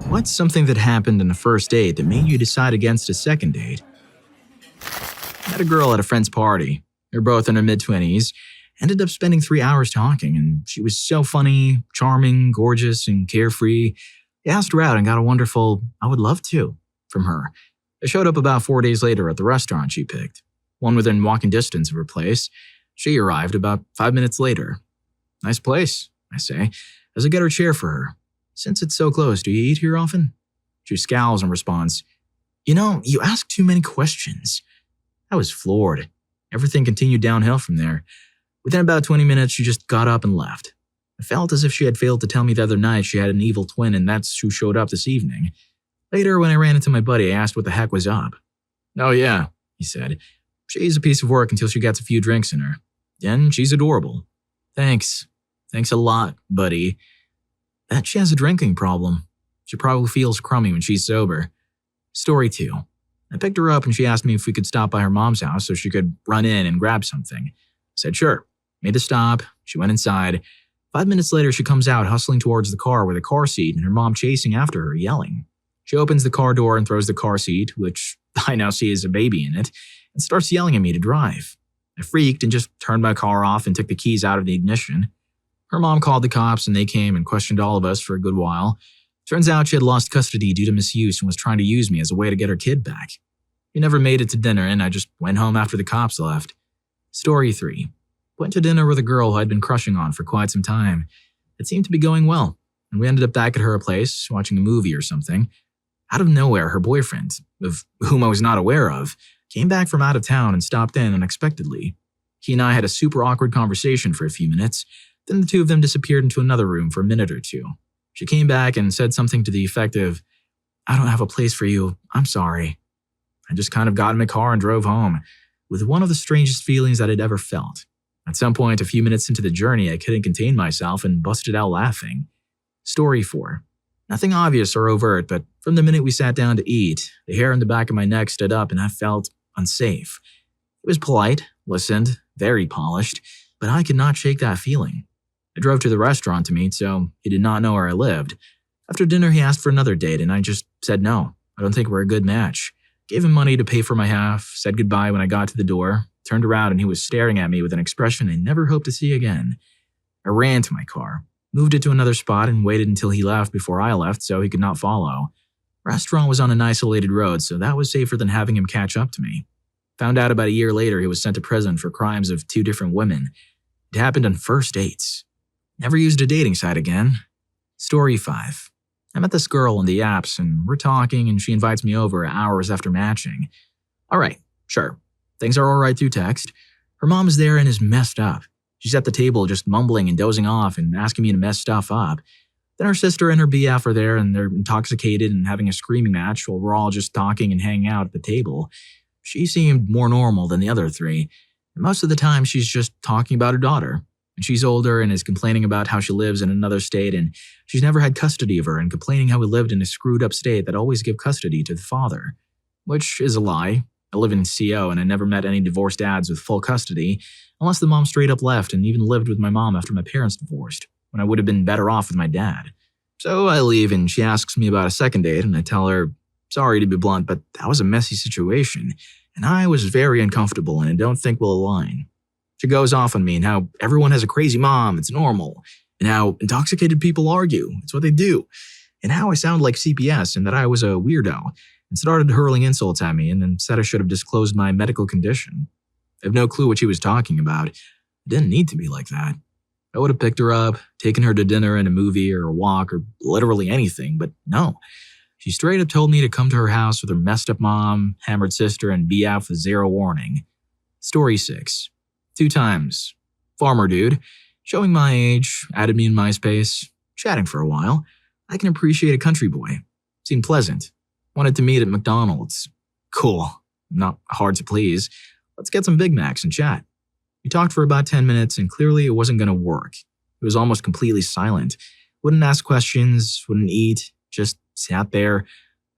What's something that happened on the first date that made you decide against a second date? Met a girl at a friend's party. They're both in her mid-20s. Ended up spending 3 hours talking, and she was so funny, charming, gorgeous, and carefree. I asked her out and got a wonderful, "I would love to," from her. I showed up about 4 days later at the restaurant she picked, one within walking distance of her place. She arrived about 5 minutes later. "Nice place," I say, as I get her chair for her. "Since it's so close, do you eat here often?" She scowls in response. You ask too many questions." I was floored. Everything continued downhill from there. Within about 20 minutes, she just got up and left. I felt as if she had failed to tell me the other night she had an evil twin and that's who showed up this evening. Later, when I ran into my buddy, I asked what the heck was up. "Oh yeah," he said. "She's a piece of work until she gets a few drinks in her. Then she's adorable." "Thanks. Thanks a lot, buddy." Bet she has a drinking problem. She probably feels crummy when she's sober. Story 2. I picked her up and she asked me if we could stop by her mom's house so she could run in and grab something. I said sure. Made a stop. She went inside. 5 minutes later, she comes out hustling towards the car with a car seat and her mom chasing after her, yelling. She opens the car door and throws the car seat, which I now see as a baby in it, and starts yelling at me to drive. I freaked and just turned my car off and took the keys out of the ignition. Her mom called the cops and they came and questioned all of us for a good while. Turns out she had lost custody due to misuse and was trying to use me as a way to get her kid back. We never made it to dinner and I just went home after the cops left. Story 3. Went to dinner with a girl who I'd been crushing on for quite some time. It seemed to be going well, and we ended up back at her place, watching a movie or something. Out of nowhere, her boyfriend, of whom I was not aware of, came back from out of town and stopped in unexpectedly. He and I had a super awkward conversation for a few minutes, then the two of them disappeared into another room for a minute or two. She came back and said something to the effect of, "I don't have a place for you, I'm sorry." I just kind of got in my car and drove home, with one of the strangest feelings that I'd ever felt. At some point, a few minutes into the journey, I couldn't contain myself and busted out laughing. Story 4. Nothing obvious or overt, but from the minute we sat down to eat, the hair on the back of my neck stood up and I felt unsafe. It was polite, listened, very polished, but I could not shake that feeling. I drove to the restaurant to meet, so he did not know where I lived. After dinner, he asked for another date, and I just said no. I don't think we're a good match. Gave him money to pay for my half, said goodbye when I got to the door, turned around and he was staring at me with an expression I never hoped to see again. I ran to my car, moved it to another spot and waited until he left before I left so he could not follow. Restaurant was on an isolated road, so that was safer than having him catch up to me. Found out about a year later he was sent to prison for crimes of 2 different women. It happened on first dates. Never used a dating site again. Story 5. I met this girl on the apps and we're talking and she invites me over hours after matching. Alright, sure. Things are alright through text. Her mom is there and is messed up. She's at the table just mumbling and dozing off and asking me to mess stuff up. Then her sister and her BF are there and they're intoxicated and having a screaming match while we're all just talking and hanging out at the table. She seemed more normal than the other 3. And most of the time she's just talking about her daughter. And she's older and is complaining about how she lives in another state and she's never had custody of her and complaining how we lived in a screwed up state that always give custody to the father. Which is a lie. I live in CO and I never met any divorced dads with full custody, unless the mom straight up left and even lived with my mom after my parents divorced, when I would have been better off with my dad. So I leave and she asks me about a second date and I tell her, sorry to be blunt, but that was a messy situation and I was very uncomfortable and I don't think we'll align. She goes off on me and how everyone has a crazy mom, it's normal, and how intoxicated people argue, it's what they do, and how I sound like CPS and that I was a weirdo, and started hurling insults at me and then said I should have disclosed my medical condition. I have no clue what she was talking about. It didn't need to be like that. I would have picked her up, taken her to dinner and a movie or a walk or literally anything, but no. She straight up told me to come to her house with her messed up mom, hammered sister, and be out with 0 warning. Story 6. 2 times. Farmer dude, showing my age, added me in MySpace, chatting for a while. I can appreciate a country boy. Seemed pleasant. Wanted to meet at McDonald's. Cool. Not hard to please. Let's get some Big Macs and chat. We talked for about 10 minutes and clearly it wasn't going to work. It was almost completely silent. Wouldn't ask questions, wouldn't eat, just sat there.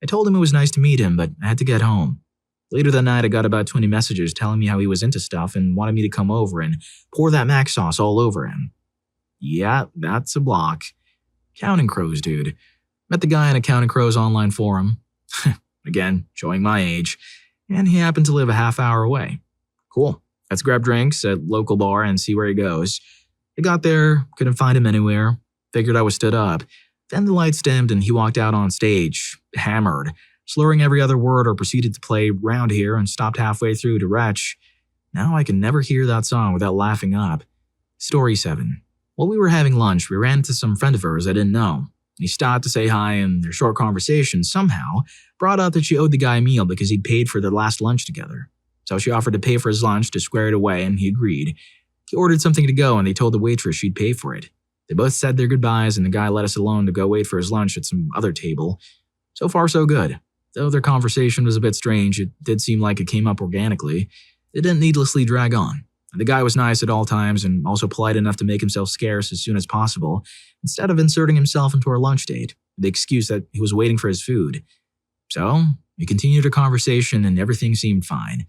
I told him it was nice to meet him, but I had to get home. Later that night, I got about 20 messages telling me how he was into stuff and wanted me to come over and pour that mac sauce all over him. Yeah, that's a block. Counting crows, dude. Met the guy in Accounting Crow's online forum. Again, showing my age. And he happened to live a half hour away. Cool. Let's grab drinks at local bar and see where he goes. I got there, couldn't find him anywhere. Figured I was stood up. Then the lights dimmed and he walked out on stage, hammered, slurring every other word, or proceeded to play Round Here and stopped halfway through to retch. Now I can never hear that song without laughing up. Story 7. While we were having lunch, we ran into some friend of hers I didn't know. He stopped to say hi, and their short conversation somehow brought up that she owed the guy a meal because he'd paid for their last lunch together. So she offered to pay for his lunch to square it away, and he agreed. He ordered something to go, and they told the waitress she'd pay for it. They both said their goodbyes, and the guy let us alone to go wait for his lunch at some other table. So far, so good. Though their conversation was a bit strange, it did seem like it came up organically. It didn't needlessly drag on. The guy was nice at all times and also polite enough to make himself scarce as soon as possible, instead of inserting himself into our lunch date, with the excuse that he was waiting for his food. So, we continued our conversation and everything seemed fine,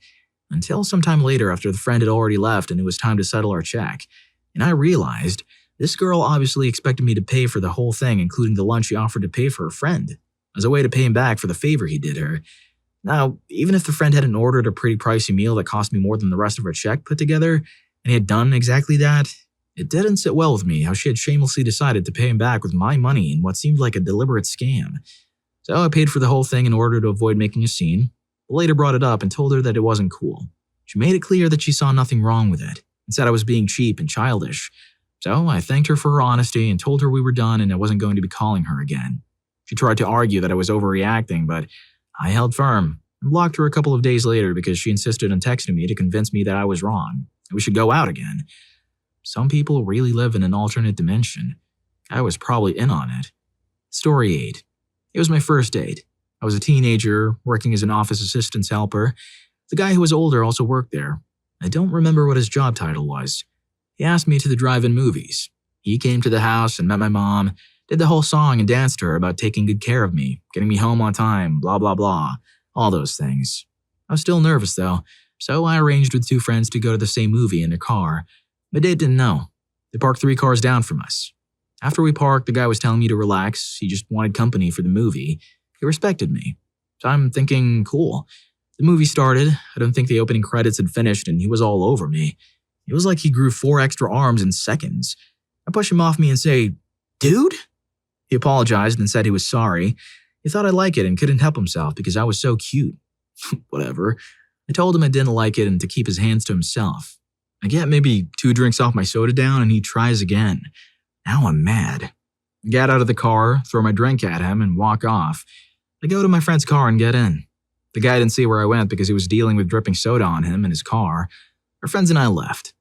until sometime later after the friend had already left and it was time to settle our check, and I realized this girl obviously expected me to pay for the whole thing, including the lunch she offered to pay for her friend, as a way to pay him back for the favor he did her. Now, even if the friend hadn't ordered a pretty pricey meal that cost me more than the rest of her check put together, and he had done exactly that, it didn't sit well with me how she had shamelessly decided to pay him back with my money in what seemed like a deliberate scam. So I paid for the whole thing in order to avoid making a scene, but later brought it up and told her that it wasn't cool. She made it clear that she saw nothing wrong with it, and said I was being cheap and childish. So I thanked her for her honesty and told her we were done and I wasn't going to be calling her again. She tried to argue that I was overreacting, but I held firm and blocked her a couple of days later because she insisted on texting me to convince me that I was wrong and we should go out again. Some people really live in an alternate dimension. I was probably in on it. Story 8. It was my first date. I was a teenager, working as an office assistant's helper. The guy who was older also worked there. I don't remember what his job title was. He asked me to the drive-in movies. He came to the house and met my mom, did the whole song and danced to her about taking good care of me, getting me home on time, blah blah blah, all those things. I was still nervous though, so I arranged with 2 friends to go to the same movie in their car. My date didn't know. They parked 3 cars down from us. After we parked, the guy was telling me to relax. He just wanted company for the movie. He respected me. So I'm thinking, cool. The movie started. I don't think the opening credits had finished and he was all over me. It was like he grew 4 extra arms in seconds. I push him off me and say, "Dude?" He apologized and said he was sorry. He thought I'd like it and couldn't help himself because I was so cute. Whatever. I told him I didn't like it and to keep his hands to himself. I get maybe 2 drinks off my soda down and he tries again. Now I'm mad. I get out of the car, throw my drink at him, and walk off. I go to my friend's car and get in. The guy didn't see where I went because he was dealing with dripping soda on him in his car. Our friends and I left.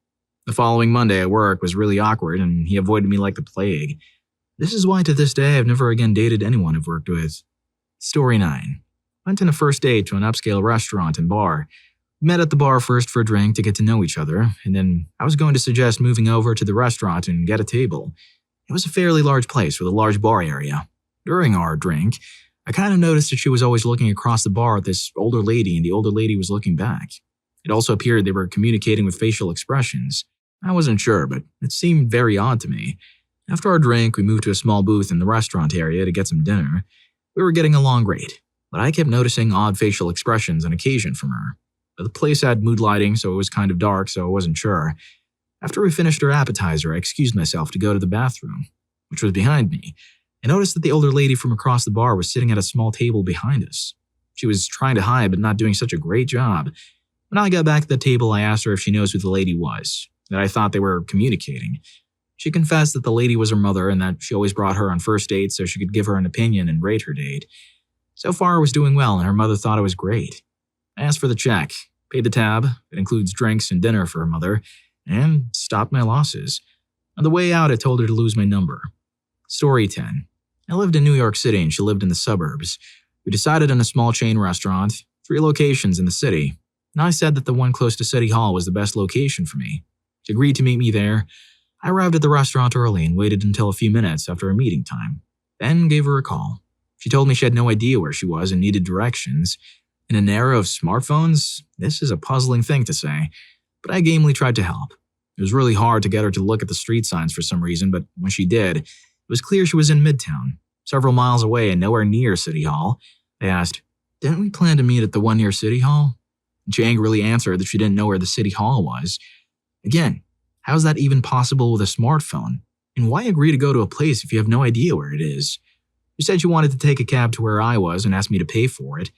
The following Monday at work was really awkward and he avoided me like the plague. This is why to this day I've never again dated anyone I've worked with. Story 9. Went on a first date to an upscale restaurant and bar. We met at the bar first for a drink to get to know each other, and then I was going to suggest moving over to the restaurant and get a table. It was a fairly large place with a large bar area. During our drink, I kind of noticed that she was always looking across the bar at this older lady and the older lady was looking back. It also appeared they were communicating with facial expressions. I wasn't sure, but it seemed very odd to me. After our drink, we moved to a small booth in the restaurant area to get some dinner. We were getting along great, but I kept noticing odd facial expressions on occasion from her. The place had mood lighting, so it was kind of dark, so I wasn't sure. After we finished our appetizer, I excused myself to go to the bathroom, which was behind me. I noticed that the older lady from across the bar was sitting at a small table behind us. She was trying to hide, but not doing such a great job. When I got back to the table, I asked her if she knows who the lady was, that I thought they were communicating. She confessed that the lady was her mother and that she always brought her on first dates so she could give her an opinion and rate her date. So far, I was doing well, and her mother thought I was great. I asked for the check, paid the tab, it includes drinks and dinner for her mother, and stopped my losses. On the way out, I told her to lose my number. Story 10. I lived in New York City and she lived in the suburbs. We decided on a small chain restaurant, 3 locations in the city, and I said that the one close to City Hall was the best location for me. She agreed to meet me there. I arrived at the restaurant early and waited until a few minutes after our meeting time, then gave her a call. She told me she had no idea where she was and needed directions. In an era of smartphones, this is a puzzling thing to say, but I gamely tried to help. It was really hard to get her to look at the street signs for some reason, but when she did, it was clear she was in Midtown. several miles away and nowhere near City Hall. I asked, "Didn't we plan to meet at the one near City Hall?" And she angrily answered that she didn't know where the City Hall was. Again, how's that even possible with a smartphone? And why agree to go to a place if you have no idea where it is? She said she wanted to take a cab to where I was and asked me to pay for it.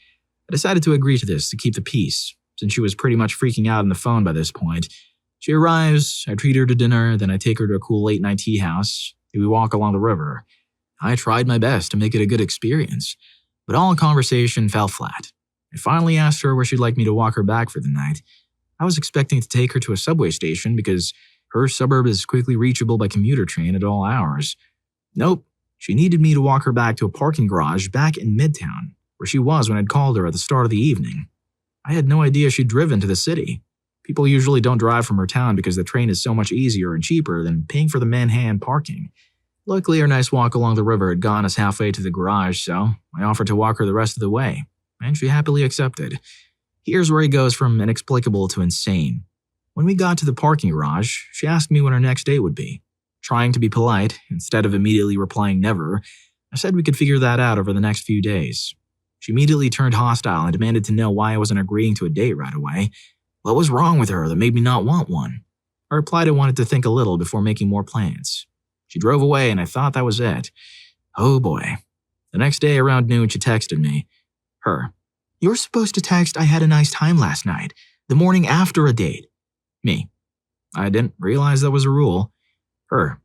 I decided to agree to this to keep the peace, since she was pretty much freaking out on the phone by this point. She arrives, I treat her to dinner, then I take her to a cool late-night tea house. We walk along the river. I tried my best to make it a good experience, but all conversation fell flat. I finally asked her where she'd like me to walk her back for the night. I was expecting to take her to a subway station because her suburb is quickly reachable by commuter train at all hours. Nope, she needed me to walk her back to a parking garage back in Midtown, where she was when I'd called her at the start of the evening. I had no idea she'd driven to the city. People usually don't drive from her town because the train is so much easier and cheaper than paying for the manhand parking. Luckily, our nice walk along the river had gotten us halfway to the garage, so I offered to walk her the rest of the way, and she happily accepted. Here's where he goes from inexplicable to insane. When we got to the parking garage, she asked me when our next date would be. Trying to be polite, instead of immediately replying never, I said we could figure that out over the next few days. She immediately turned hostile and demanded to know why I wasn't agreeing to a date right away. What was wrong with her that made me not want one? I replied I wanted to think a little before making more plans. She drove away and I thought that was it. Oh boy. The next day around noon, she texted me. Her. "You're supposed to text I had a nice time last night, the morning after a date." Me. I didn't realize that was a rule. Her.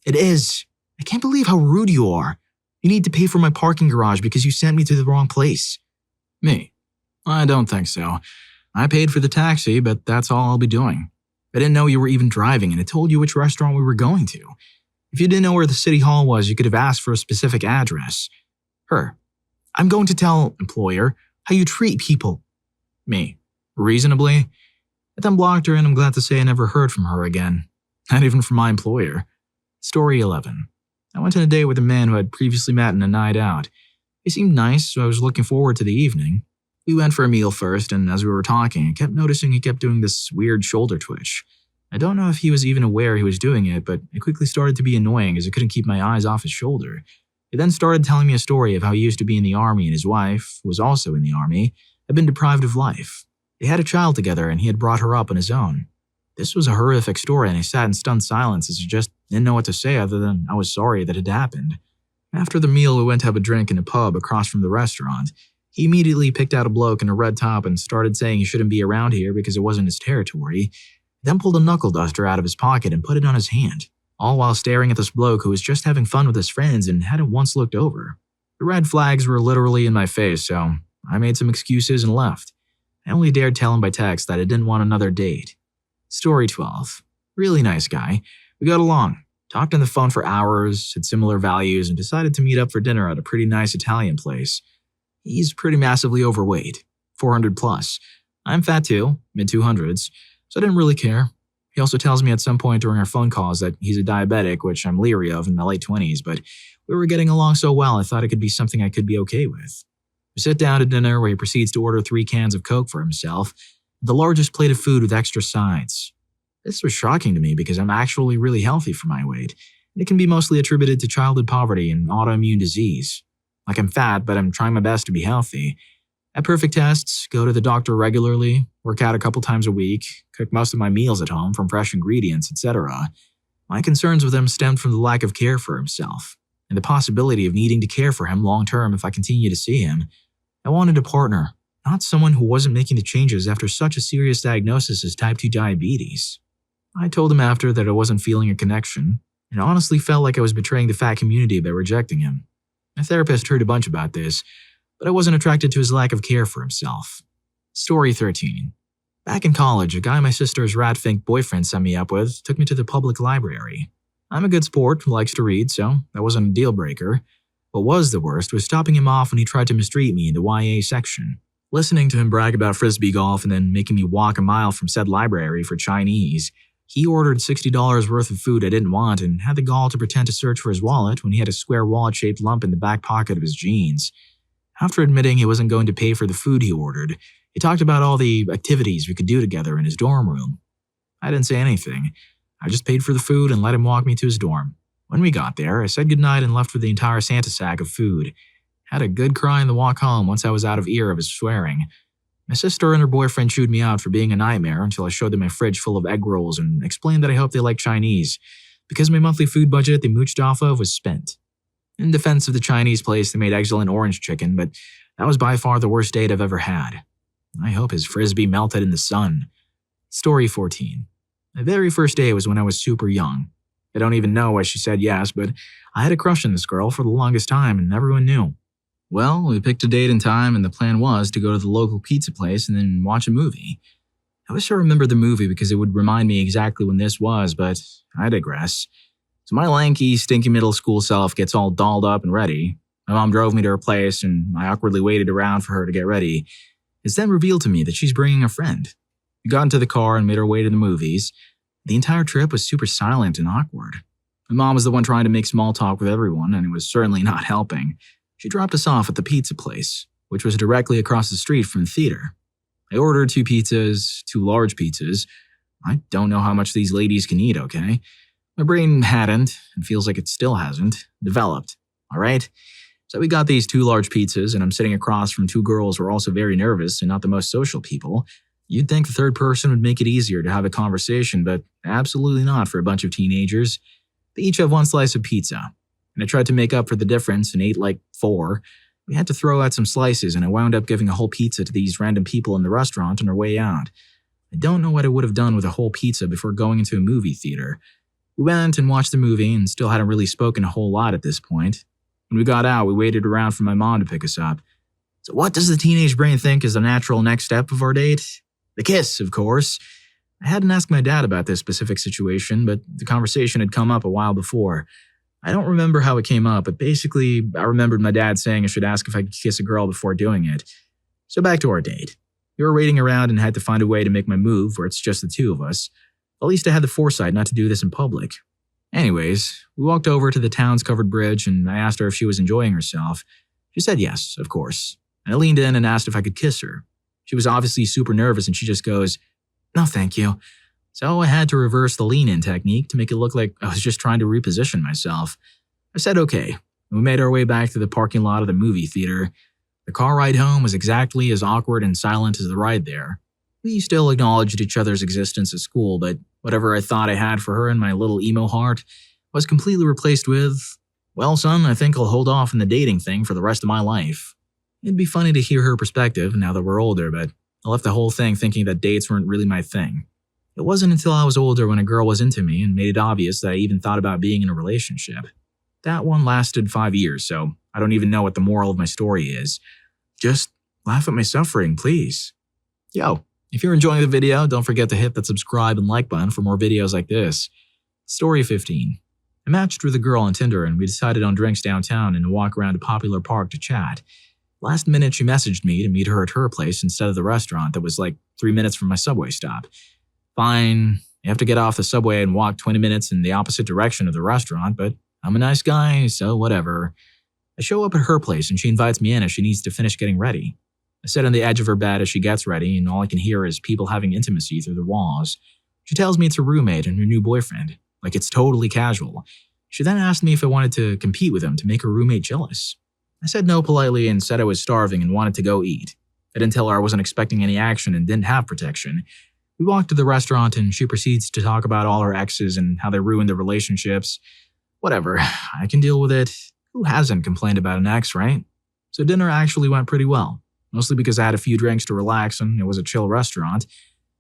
"It is. I can't believe how rude you are. You need to pay for my parking garage because you sent me to the wrong place." Me. I don't think so. I paid for the taxi, but that's all I'll be doing. I didn't know you were even driving and I told you which restaurant we were going to. If you didn't know where the city hall was, you could have asked for a specific address. Her. "I'm going to tell employer how you treat people." Me. Reasonably? I then blocked her and I'm glad to say I never heard from her again. Not even from my employer. Story 11. I went on a date with a man who I'd previously met in a night out. He seemed nice, so I was looking forward to the evening. We went for a meal first, and as we were talking, I kept noticing he kept doing this weird shoulder twitch. I don't know if he was even aware he was doing it, but it quickly started to be annoying as I couldn't keep my eyes off his shoulder. He then started telling me a story of how he used to be in the army and his wife, who was also in the army, had been deprived of life. They had a child together and he had brought her up on his own. This was a horrific story and I sat in stunned silence as I just didn't know what to say other than I was sorry that it happened. After the meal, we went to have a drink in a pub across from the restaurant. He immediately picked out a bloke in a red top and started saying he shouldn't be around here because it wasn't his territory. He then pulled a knuckle duster out of his pocket and put it on his hand, all while staring at this bloke who was just having fun with his friends and hadn't once looked over. The red flags were literally in my face, so I made some excuses and left. I only dared tell him by text that I didn't want another date. Story 12. Really nice guy. We got along, talked on the phone for hours, had similar values, and decided to meet up for dinner at a pretty nice Italian place. He's pretty massively overweight, 400 plus. I'm fat too, mid-200s, so I didn't really care. He also tells me at some point during our phone calls that he's a diabetic, which I'm leery of in my late 20s, but we were getting along so well I thought it could be something I could be okay with. We sit down to dinner where he proceeds to order 3 cans of Coke for himself, the largest plate of food with extra sides. This was shocking to me because I'm actually really healthy for my weight, and it can be mostly attributed to childhood poverty and autoimmune disease. Like I'm fat, but I'm trying my best to be healthy. At perfect tests, go to the doctor regularly, work out a couple times a week, cook most of my meals at home from fresh ingredients, etc. My concerns with him stemmed from the lack of care for himself, and the possibility of needing to care for him long term if I continue to see him. I wanted a partner, not someone who wasn't making the changes after such a serious diagnosis as type 2 diabetes. I told him after that I wasn't feeling a connection, and honestly felt like I was betraying the fat community by rejecting him. My therapist heard a bunch about this, but I wasn't attracted to his lack of care for himself. Story 13. Back in college, a guy my sister's rat-fink boyfriend set me up with took me to the public library. I'm a good sport who likes to read, so that wasn't a deal breaker. What was the worst was stopping him off when he tried to mistreat me in the YA section. Listening to him brag about frisbee golf and then making me walk a mile from said library for Chinese. He ordered $60 worth of food I didn't want and had the gall to pretend to search for his wallet when he had a square wallet-shaped lump in the back pocket of his jeans. After admitting he wasn't going to pay for the food he ordered, he talked about all the activities we could do together in his dorm room. I didn't say anything. I just paid for the food and let him walk me to his dorm. When we got there, I said goodnight and left with the entire Santa sack of food. Had a good cry on the walk home once I was out of ear of his swearing. My sister and her boyfriend chewed me out for being a nightmare until I showed them my fridge full of egg rolls and explained that I hope they like Chinese, because my monthly food budget they mooched off of was spent. In defense of the Chinese place, they made excellent orange chicken, but that was by far the worst date I've ever had. I hope his frisbee melted in the sun. Story 14. My very first day was when I was super young. I don't even know why she said yes, but I had a crush on this girl for the longest time and everyone knew. Well, we picked a date and time and the plan was to go to the local pizza place and then watch a movie. I wish I remembered the movie because it would remind me exactly when this was, but I digress. So my lanky, stinky middle school self gets all dolled up and ready. My mom drove me to her place and I awkwardly waited around for her to get ready. It's then revealed to me that she's bringing a friend. We got into the car and made our way to the movies. The entire trip was super silent and awkward. My mom was the one trying to make small talk with everyone, and it was certainly not helping. She dropped us off at the pizza place, which was directly across the street from the theater. I ordered 2 pizzas, 2 large pizzas. I don't know how much these ladies can eat, okay? My brain hadn't, and feels like it still hasn't, developed, all right? So we got these 2 large pizzas, and I'm sitting across from 2 girls who are also very nervous and not the most social people. You'd think the third person would make it easier to have a conversation, but absolutely not for a bunch of teenagers. They each have 1 slice of pizza, and I tried to make up for the difference and ate like 4. We had to throw out some slices, and I wound up giving a whole pizza to these random people in the restaurant on our way out. I don't know what I would have done with a whole pizza before going into a movie theater. We went and watched the movie and still hadn't really spoken a whole lot at this point. When we got out, we waited around for my mom to pick us up. So what does the teenage brain think is the natural next step of our date? The kiss, of course. I hadn't asked my dad about this specific situation, but the conversation had come up a while before. I don't remember how it came up, but basically, I remembered my dad saying I should ask if I could kiss a girl before doing it. So back to our date. We were waiting around and had to find a way to make my move where it's just the 2 of us. At least I had the foresight not to do this in public. Anyways, we walked over to the town's covered bridge and I asked her if she was enjoying herself. She said yes, of course. And I leaned in and asked if I could kiss her. She was obviously super nervous and she just goes, "No, thank you." So I had to reverse the lean-in technique to make it look like I was just trying to reposition myself. I said okay, and we made our way back to the parking lot of the movie theater. The car ride home was exactly as awkward and silent as the ride there. We still acknowledged each other's existence at school, but whatever I thought I had for her in my little emo heart was completely replaced with, "Well, son, I think I'll hold off on the dating thing for the rest of my life." It'd be funny to hear her perspective now that we're older, but I left the whole thing thinking that dates weren't really my thing. It wasn't until I was older when a girl was into me and made it obvious that I even thought about being in a relationship. That one lasted 5 years, so I don't even know what the moral of my story is. Just laugh at my suffering, please. Yo, if you're enjoying the video, don't forget to hit that subscribe and like button for more videos like this. Story 15. I matched with a girl on Tinder and we decided on drinks downtown and a walk around a popular park to chat. Last minute, she messaged me to meet her at her place instead of the restaurant that was like 3 minutes from my subway stop. Fine, you have to get off the subway and walk 20 minutes in the opposite direction of the restaurant, but I'm a nice guy, so whatever. I show up at her place and she invites me in as she needs to finish getting ready. I sit on the edge of her bed as she gets ready and all I can hear is people having intimacy through the walls. She tells me it's her roommate and her new boyfriend, like it's totally casual. She then asked me if I wanted to compete with him to make her roommate jealous. I said no politely and said I was starving and wanted to go eat. I didn't tell her I wasn't expecting any action and didn't have protection. We walked to the restaurant and she proceeds to talk about all her exes and how they ruined their relationships. Whatever, I can deal with it. Who hasn't complained about an ex, right? So dinner actually went pretty well, mostly because I had a few drinks to relax and it was a chill restaurant.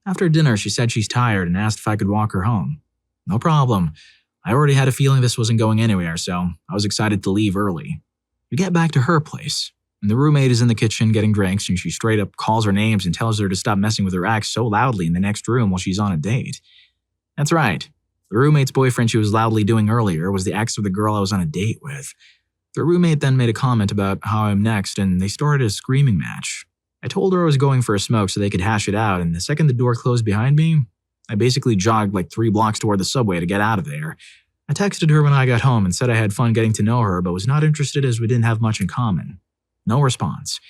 After dinner, she said she's tired and asked if I could walk her home. No problem. I already had a feeling this wasn't going anywhere, so I was excited to leave early. We get back to her place, and the roommate is in the kitchen getting drinks and she straight up calls her names and tells her to stop messing with her ex so loudly in the next room while she's on a date. That's right. The roommate's boyfriend she was loudly doing earlier was the ex of the girl I was on a date with. The roommate then made a comment about how I'm next and they started a screaming match. I told her I was going for a smoke so they could hash it out, and the second the door closed behind me, I basically jogged like 3 blocks toward the subway to get out of there. I texted her when I got home and said I had fun getting to know her but was not interested as we didn't have much in common. No response.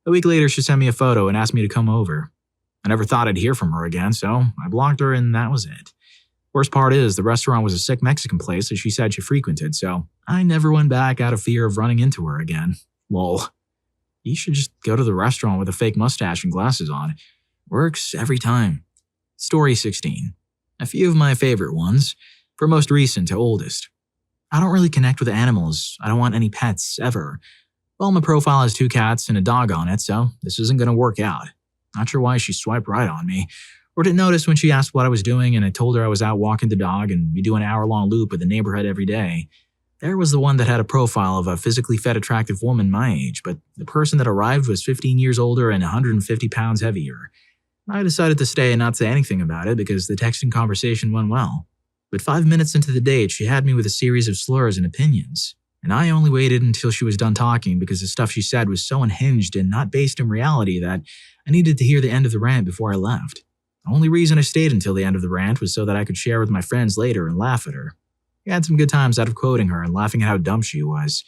A week later, she sent me a photo and asked me to come over. I never thought I'd hear from her again, so I blocked her and that was it. Worst part is, the restaurant was a sick Mexican place that she said she frequented, so I never went back out of fear of running into her again. Lol. You should just go to the restaurant with a fake mustache and glasses on. Works every time. Story 16. A few of my favorite ones, from most recent to oldest. I don't really connect with animals. I don't want any pets, ever. Well, my profile has 2 cats and a dog on it, so this isn't going to work out. Not sure why she swiped right on me, or didn't notice when she asked what I was doing and I told her I was out walking the dog and we do an hour-long loop at the neighborhood every day. There was the one that had a profile of a physically fit attractive woman my age, but the person that arrived was 15 years older and 150 pounds heavier. I decided to stay and not say anything about it because the texting conversation went well. But 5 minutes into the date, she had me with a series of slurs and opinions. And I only waited until she was done talking because the stuff she said was so unhinged and not based in reality that I needed to hear the end of the rant before I left. The only reason I stayed until the end of the rant was so that I could share with my friends later and laugh at her. I had some good times out of quoting her and laughing at how dumb she was.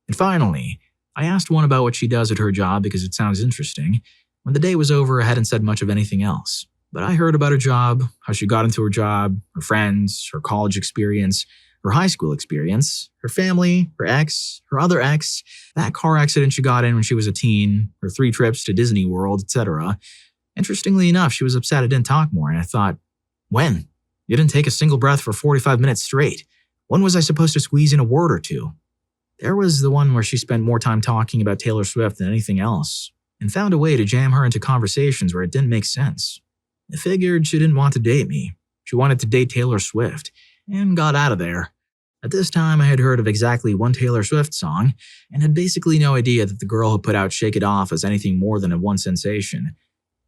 And finally, I asked one about what she does at her job because it sounds interesting. When the day was over, I hadn't said much of anything else. But I heard about her job, how she got into her job, her friends, her college experience, her high school experience, her family, her ex, her other ex, that car accident she got in when she was a teen, her 3 trips to Disney World, etc. Interestingly enough, she was upset I didn't talk more, and I thought, when? You didn't take a single breath for 45 minutes straight. When was I supposed to squeeze in a word or two? There was the one where she spent more time talking about Taylor Swift than anything else, and found a way to jam her into conversations where it didn't make sense. I figured she didn't want to date me. She wanted to date Taylor Swift, and got out of there. At this time, I had heard of exactly one Taylor Swift song, and had basically no idea that the girl who put out Shake It Off was anything more than a one sensation.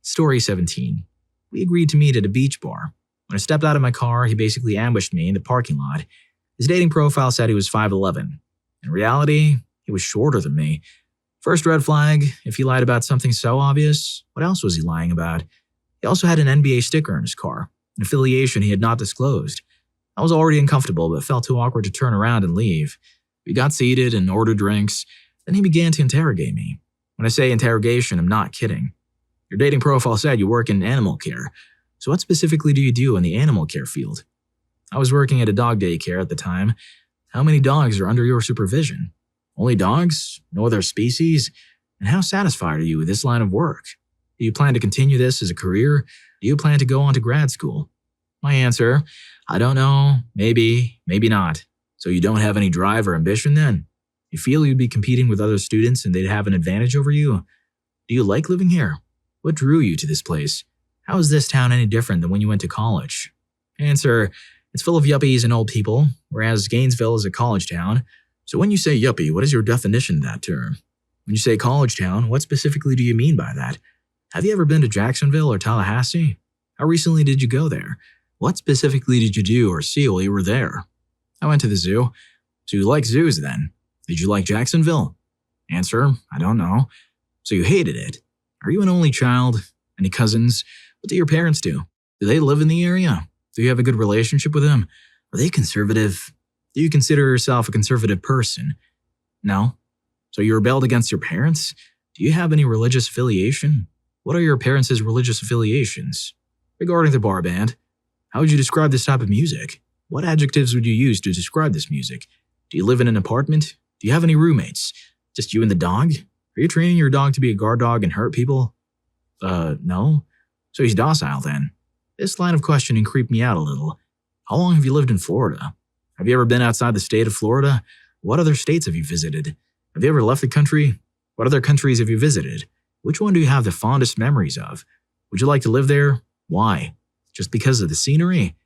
Story 17. We agreed to meet at a beach bar. When I stepped out of my car, he basically ambushed me in the parking lot. His dating profile said he was 5'11". In reality, he was shorter than me. First red flag, if he lied about something so obvious, what else was he lying about? He also had an NBA sticker in his car, an affiliation he had not disclosed. I was already uncomfortable, but felt too awkward to turn around and leave. We got seated and ordered drinks. Then he began to interrogate me. When I say interrogation, I'm not kidding. Your dating profile said you work in animal care. So what specifically do you do in the animal care field? I was working at a dog daycare at the time. How many dogs are under your supervision? Only dogs? No other species? And how satisfied are you with this line of work? Do you plan to continue this as a career? Do you plan to go on to grad school? My answer, I don't know, maybe, maybe not. So you don't have any drive or ambition then? You feel you'd be competing with other students and they'd have an advantage over you? Do you like living here? What drew you to this place? How is this town any different than when you went to college? Answer, it's full of yuppies and old people, whereas Gainesville is a college town. So when you say yuppie, what is your definition of that term? When you say college town, what specifically do you mean by that? Have you ever been to Jacksonville or Tallahassee? How recently did you go there? What specifically did you do or see while you were there? I went to the zoo. So you like zoos then? Did you like Jacksonville? Answer, I don't know. So you hated it. Are you an only child? Any cousins? What do your parents do? Do they live in the area? Do you have a good relationship with them? Are they conservative? Do you consider yourself a conservative person? No. So you rebelled against your parents? Do you have any religious affiliation? What are your parents' religious affiliations? Regarding the bar band, how would you describe this type of music? What adjectives would you use to describe this music? Do you live in an apartment? Do you have any roommates? Just you and the dog? Are you training your dog to be a guard dog and hurt people? No. So he's docile then. This line of questioning creeped me out a little. How long have you lived in Florida? Have you ever been outside the state of Florida? What other states have you visited? Have you ever left the country? What other countries have you visited? Which one do you have the fondest memories of? Would you like to live there? Why? Just because of the scenery?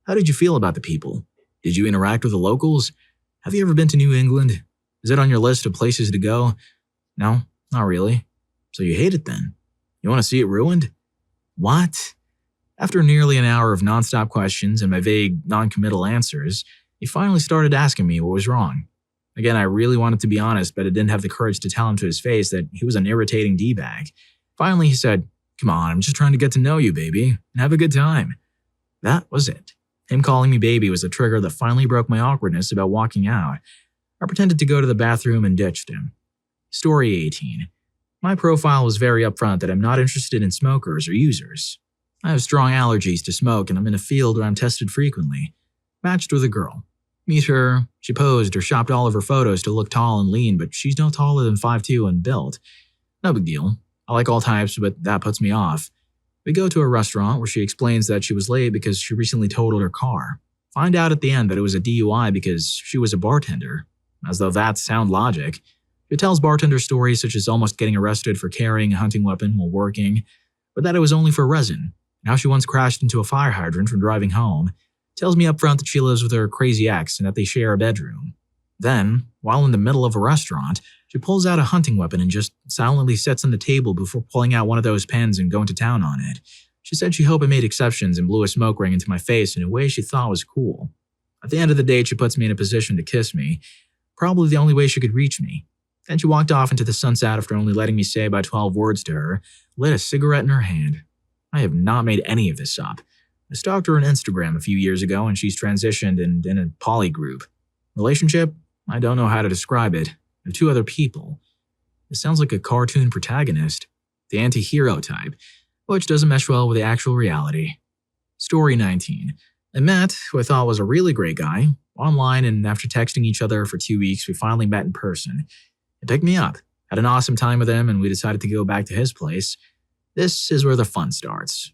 How did you feel about the people? Did you interact with the locals? Have you ever been to New England? Is it on your list of places to go? No, not really. So you hate it then? You want to see it ruined? What? After nearly an hour of nonstop questions and my vague, non-committal answers, he finally started asking me what was wrong. Again, I really wanted to be honest, but I didn't have the courage to tell him to his face that he was an irritating D-bag. Finally, he said, "Come on, I'm just trying to get to know you, baby, and have a good time." That was it. Him calling me baby was the trigger that finally broke my awkwardness about walking out. I pretended to go to the bathroom and ditched him. Story 18. My profile was very upfront that I'm not interested in smokers or users. I have strong allergies to smoke and I'm in a field where I'm tested frequently. Matched with a girl. Meet her, she posed or shopped all of her photos to look tall and lean, but she's no taller than 5'2" and built. No big deal. I like all types, but that puts me off. We go to a restaurant where she explains that she was late because she recently totaled her car. Find out at the end that it was a DUI because she was a bartender. As though that's sound logic. She tells bartender stories such as almost getting arrested for carrying a hunting weapon while working, but that it was only for resin, and how she once crashed into a fire hydrant when driving home. Tells me up front that she lives with her crazy ex and that they share a bedroom. Then, while in the middle of a restaurant, she pulls out a hunting weapon and just silently sits on the table before pulling out one of those pens and going to town on it. She said she hoped I made exceptions and blew a smoke ring into my face in a way she thought was cool. At the end of the date, she puts me in a position to kiss me, probably the only way she could reach me. Then she walked off into the sunset after only letting me say about 12 words to her, lit a cigarette in her hand. I have not made any of this up. I stalked her on Instagram a few years ago and she's transitioned and in a poly group. Relationship? I don't know how to describe it. They're two other people. It sounds like a cartoon protagonist, the anti-hero type, which doesn't mesh well with the actual reality. Story 19. I met who I thought was a really great guy, online, and after texting each other for 2 weeks, we finally met in person. He picked me up, had an awesome time with him, and we decided to go back to his place. This is where the fun starts.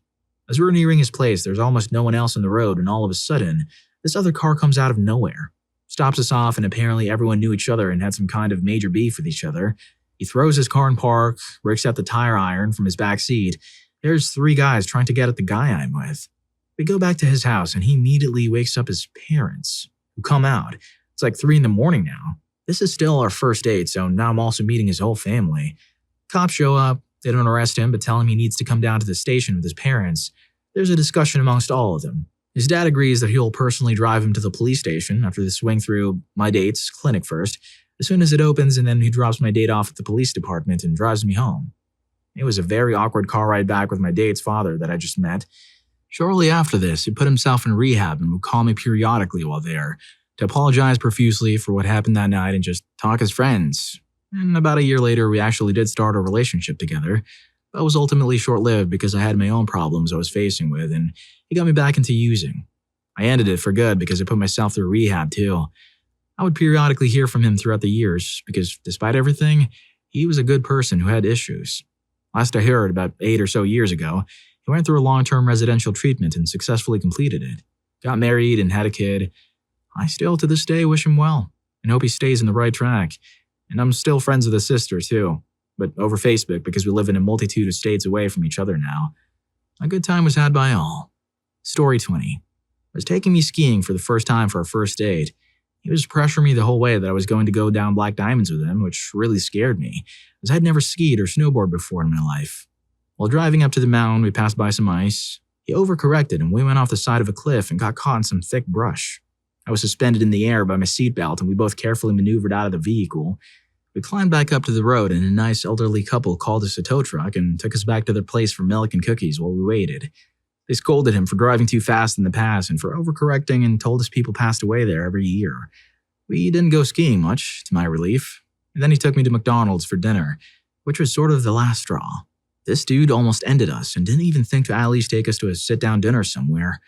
As we were nearing his place, there's almost no one else on the road, and all of a sudden, this other car comes out of nowhere. Stops us off, and apparently everyone knew each other and had some kind of major beef with each other. He throws his car in park, breaks out the tire iron from his back seat. There's 3 guys trying to get at the guy I'm with. We go back to his house, and he immediately wakes up his parents, who come out. It's like 3 a.m. now. This is still our first date, so now I'm also meeting his whole family. Cops show up. They don't arrest him, but tell him he needs to come down to the station with his parents. There's a discussion amongst all of them. His dad agrees that he'll personally drive him to the police station after the swing through my date's clinic first, as soon as it opens, and then he drops my date off at the police department and drives me home. It was a very awkward car ride back with my date's father that I just met. Shortly after this, he put himself in rehab and would call me periodically while there to apologize profusely for what happened that night and just talk as friends. And about a year later, we actually did start a relationship together. That was ultimately short-lived because I had my own problems I was facing with, and he got me back into using. I ended it for good because I put myself through rehab too. I would periodically hear from him throughout the years because, despite everything, he was a good person who had issues. Last I heard, about 8 or so years ago, he went through a long-term residential treatment and successfully completed it. Got married and had a kid. I still, to this day, wish him well and hope he stays in the right track. And I'm still friends with his sister, too, but over Facebook because we live in a multitude of states away from each other now. A good time was had by all. Story 20. Was taking me skiing for the first time for our first date. He was pressuring me the whole way that I was going to go down Black Diamonds with him, which really scared me, as I'd never skied or snowboarded before in my life. While driving up to the mountain, we passed by some ice. He overcorrected and we went off the side of a cliff and got caught in some thick brush. I was suspended in the air by my seatbelt and we both carefully maneuvered out of the vehicle. We climbed back up to the road and a nice elderly couple called us a tow truck and took us back to their place for milk and cookies while we waited. They scolded him for driving too fast in the past and for overcorrecting and told us people passed away there every year. We didn't go skiing much, to my relief. And then he took me to McDonald's for dinner, which was sort of the last straw. This dude almost ended us and didn't even think to at least take us to a sit-down dinner somewhere.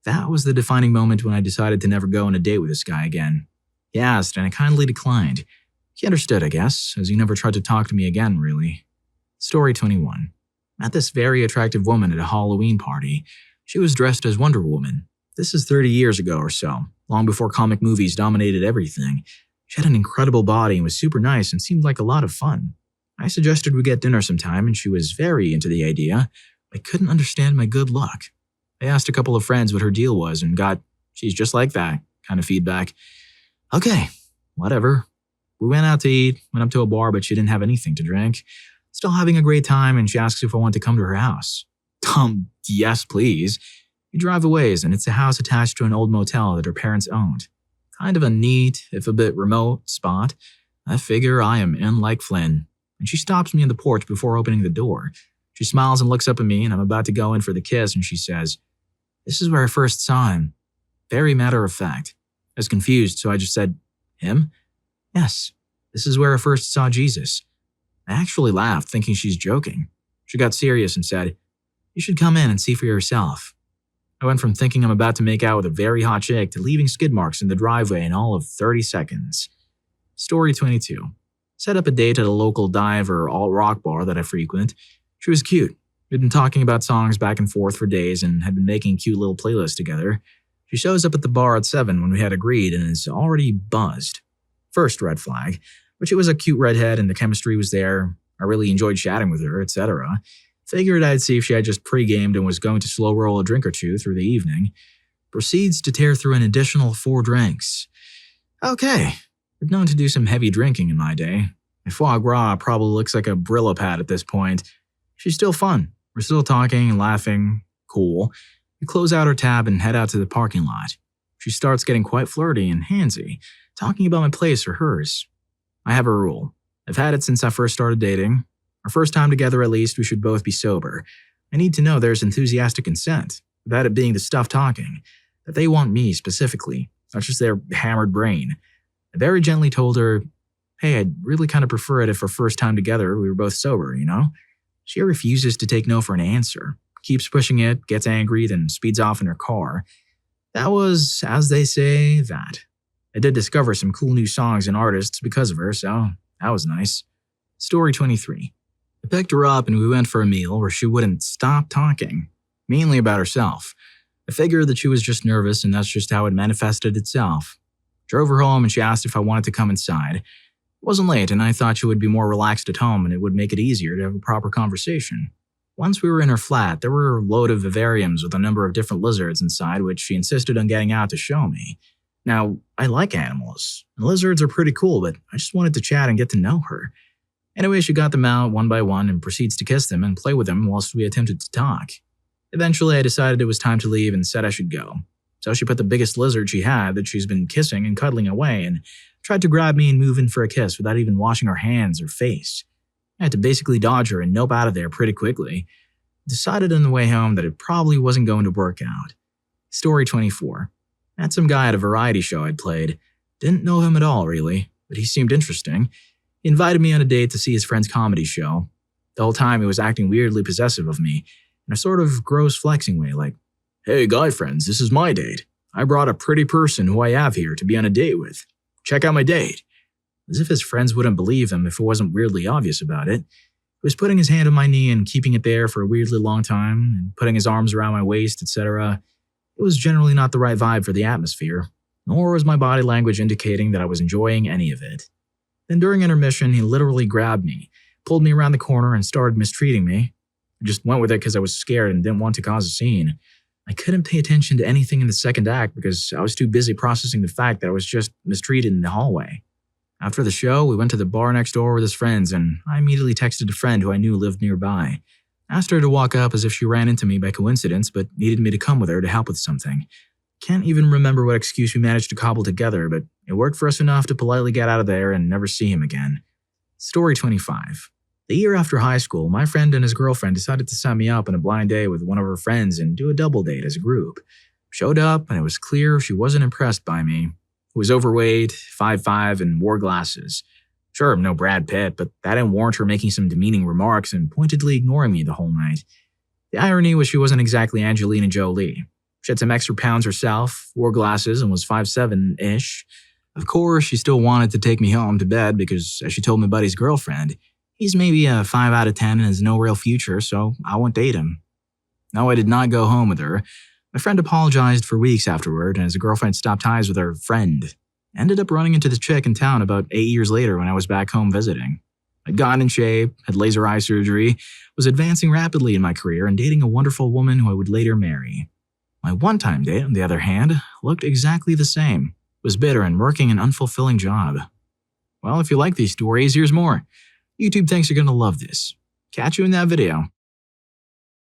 That was the defining moment when I decided to never go on a date with this guy again. He asked, and I kindly declined. He understood, I guess, as he never tried to talk to me again, really. Story 21. Met this very attractive woman at a Halloween party. She was dressed as Wonder Woman. This is 30 years ago or so, long before comic movies dominated everything. She had an incredible body and was super nice and seemed like a lot of fun. I suggested we get dinner sometime and she was very into the idea. I couldn't understand my good luck. I asked a couple of friends what her deal was and got, "She's just like that," kind of feedback. Okay, whatever. We went out to eat, went up to a bar, but she didn't have anything to drink. Still having a great time, and she asks if I want to come to her house. Yes, please. We drive a ways, and it's a house attached to an old motel that her parents owned. Kind of a neat, if a bit remote, spot. I figure I am in like Flynn. And she stops me in the porch before opening the door. She smiles and looks up at me, and I'm about to go in for the kiss, and she says, "This is where I first saw him." Very matter of fact. I was confused, so I just said, "Him?" "Yes, this is where I first saw Jesus." I actually laughed, thinking she's joking. She got serious and said, You should come in and see for yourself." I went from thinking I'm about to make out with a very hot chick to leaving skid marks in the driveway in all of 30 seconds. Story 22. Set up a date at a local dive or alt-rock bar that I frequent. She was cute. We'd been talking about songs back and forth for days and had been making cute little playlists together. She shows up at the bar at 7 when we had agreed and is already buzzed. First red flag, but she was a cute redhead and the chemistry was there. I really enjoyed chatting with her, etc. Figured I'd see if she had just pre-gamed and was going to slow roll a drink or two through the evening. Proceeds to tear through an additional 4 drinks. Okay, I've known to do some heavy drinking in my day. My foie gras probably looks like a Brillo pad at this point. She's still fun. We're still talking and laughing. Cool. We close out her tab and head out to the parking lot. She starts getting quite flirty and handsy, talking about my place or hers. I have a rule. I've had it since I first started dating. Our first time together, at least, we should both be sober. I need to know there's enthusiastic consent, without it being the stuff talking, that they want me specifically, not just their hammered brain. I very gently told her, "Hey, I'd really kind of prefer it if our first time together we were both sober, you know?" She refuses to take no for an answer, keeps pushing it, gets angry, then speeds off in her car. That was, as they say, that. I did discover some cool new songs and artists because of her, so that was nice. Story 23. I picked her up and we went for a meal where she wouldn't stop talking, mainly about herself. I figured that she was just nervous and that's just how it manifested itself. Drove her home and she asked if I wanted to come inside. It wasn't late and I thought she would be more relaxed at home and it would make it easier to have a proper conversation. Once we were in her flat, there were a load of vivariums with a number of different lizards inside which she insisted on getting out to show me. Now, I like animals, and lizards are pretty cool, but I just wanted to chat and get to know her. Anyway, she got them out one by one and proceeds to kiss them and play with them whilst we attempted to talk. Eventually, I decided it was time to leave and said I should go. So she put the biggest lizard she had that she's been kissing and cuddling away and tried to grab me and move in for a kiss without even washing her hands or face. I had to basically dodge her and nope out of there pretty quickly. Decided on the way home that it probably wasn't going to work out. Story 24. Met some guy at a variety show I'd played. Didn't know him at all, really, but he seemed interesting. He invited me on a date to see his friend's comedy show. The whole time he was acting weirdly possessive of me, in a sort of gross flexing way, like, "Hey guy friends, this is my date. I brought a pretty person who I have here to be on a date with. Check out my date." As if his friends wouldn't believe him if it wasn't weirdly obvious about it. He was putting his hand on my knee and keeping it there for a weirdly long time, and putting his arms around my waist, etc. It was generally not the right vibe for the atmosphere, nor was my body language indicating that I was enjoying any of it. Then during intermission, he literally grabbed me, pulled me around the corner, and started mistreating me. I just went with it because I was scared and didn't want to cause a scene. I couldn't pay attention to anything in the second act because I was too busy processing the fact that I was just mistreated in the hallway. After the show, we went to the bar next door with his friends, and I immediately texted a friend who I knew lived nearby. Asked her to walk up as if she ran into me by coincidence but needed me to come with her to help with something. Can't even remember what excuse we managed to cobble together, but it worked for us enough to politely get out of there and never see him again. Story 25. The year after high school, my friend and his girlfriend decided to set me up on a blind date with one of her friends and do a double date as a group. Showed up, and it was clear she wasn't impressed by me. He was overweight, 5'5", and wore glasses. Sure, I'm no Brad Pitt, but that didn't warrant her making some demeaning remarks and pointedly ignoring me the whole night. The irony was she wasn't exactly Angelina Jolie. She had some extra pounds herself, wore glasses, and was 5'7"-ish. Of course, she still wanted to take me home to bed because, as she told my buddy's girlfriend, he's maybe a 5 out of 10 and has no real future, so I won't date him. No, I did not go home with her. My friend apologized for weeks afterward, and his girlfriend stopped ties with her friend. Ended up running into the chick in town about 8 years later when I was back home visiting. I'd gotten in shape, had laser eye surgery, was advancing rapidly in my career, and dating a wonderful woman who I would later marry. My one-time date, on the other hand, looked exactly the same. Was bitter and working an unfulfilling job. Well, if you like these stories, here's more. YouTube thinks you're going to love this. Catch you in that video.